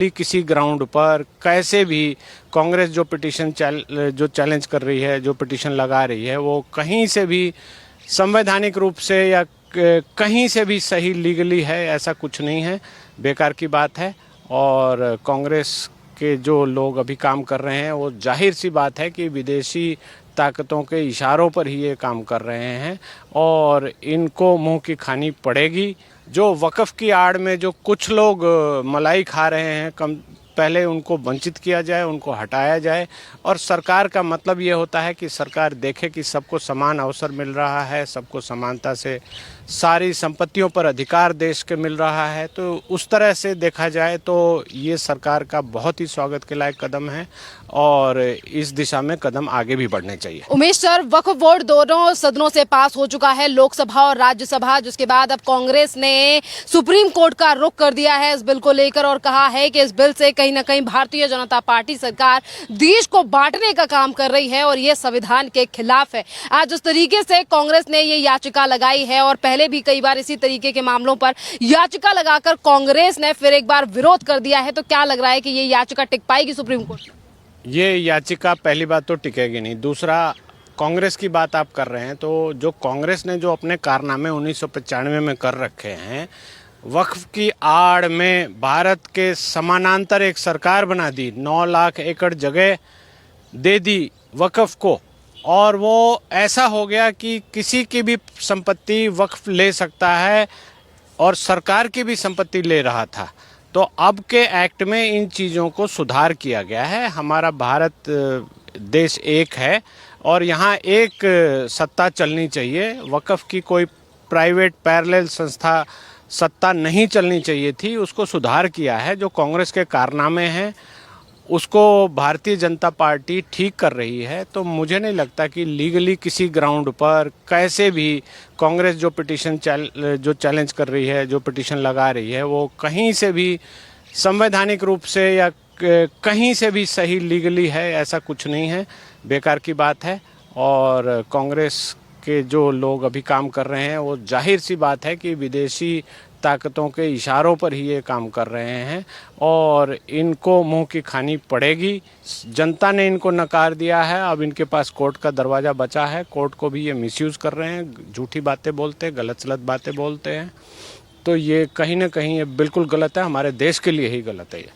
किसी ग्राउंड पर कैसे भी कांग्रेस जो जो चैलेंज कर रही है, जो पिटीशन लगा रही है, वो कहीं से भी संवैधानिक रूप से या कहीं से भी सही लीगली है, ऐसा कुछ नहीं है, बेकार की बात है। और कांग्रेस के जो लोग अभी काम कर रहे हैं, वो जाहिर सी बात है कि विदेशी ताकतों के इशारों पर ही ये काम कर रहे हैं और इनको मुंह की खानी पड़ेगी। जो वक़्फ़ की आड़ में जो कुछ लोग मलाई खा रहे हैं, पहले उनको वंचित किया जाए, उनको हटाया जाए। और सरकार का मतलब ये होता है कि सरकार देखे कि सबको समान अवसर मिल रहा है, सबको समानता से सारी संपत्तियों पर अधिकार देश के मिल रहा है। तो उस तरह से देखा जाए तो ये सरकार का बहुत ही स्वागत के लायक कदम है और इस दिशा में कदम आगे भी बढ़ने चाहिए। उमेश सर, वक्फ बोर्ड दोनों सदनों से पास हो चुका है, लोकसभा और राज्यसभा, जिसके बाद अब कांग्रेस ने सुप्रीम कोर्ट का रुख कर दिया है इस बिल को लेकर और कहा है कि इस बिल से कहीं ना कहीं भारतीय जनता पार्टी सरकार देश को बांटने का काम कर रही है और ये संविधान के खिलाफ है। आज जिस तरीके से कांग्रेस ने ये याचिका लगाई है और पहले भी कई बार इसी तरीके के मामलों पर याचिका लगाकर कांग्रेस ने फिर एक बार विरोध कर दिया है, तो क्या लग रहा है कि ये याचिका टिक पाएगी सुप्रीम कोर्ट में? ये याचिका पहली बात तो टिकेगी नहीं। दूसरा, कांग्रेस की बात आप कर रहे हैं तो जो कांग्रेस ने जो अपने कारनामे 1995 में कर रखे हैं, वक्फ की आड़ में भारत के समानांतर एक सरकार बना दी, 9 लाख एकड़ जगह दे दी वक्फ को, और वो ऐसा हो गया कि किसी की भी संपत्ति वक्फ ले सकता है और सरकार की भी संपत्ति ले रहा था। तो अब के एक्ट में इन चीज़ों को सुधार किया गया है। हमारा भारत देश एक है और यहाँ एक सत्ता चलनी चाहिए। वक्फ की कोई प्राइवेट पैरेलल संस्था सत्ता नहीं चलनी चाहिए थी, उसको सुधार किया है। जो कांग्रेस के कारनामे हैं उसको भारतीय जनता पार्टी ठीक कर रही है। तो मुझे नहीं लगता कि लीगली किसी ग्राउंड पर कैसे भी कांग्रेस जो जो चैलेंज कर रही है, जो पिटीशन लगा रही है, वो कहीं से भी संवैधानिक रूप से या कहीं से भी सही लीगली है, ऐसा कुछ नहीं है, बेकार की बात है। और कांग्रेस के जो लोग अभी काम कर रहे हैं, वो जाहिर सी बात है कि विदेशी ताकतों के इशारों पर ही ये काम कर रहे हैं और इनको मुंह की खानी पड़ेगी। जनता ने इनको नकार दिया है, अब इनके पास कोर्ट का दरवाज़ा बचा है। कोर्ट को भी ये मिसयूज़ कर रहे हैं, झूठी बातें बोलते हैं, गलत बातें बोलते हैं। तो ये कहीं ना कहीं ये बिल्कुल गलत है, हमारे देश के लिए ही गलत है ये।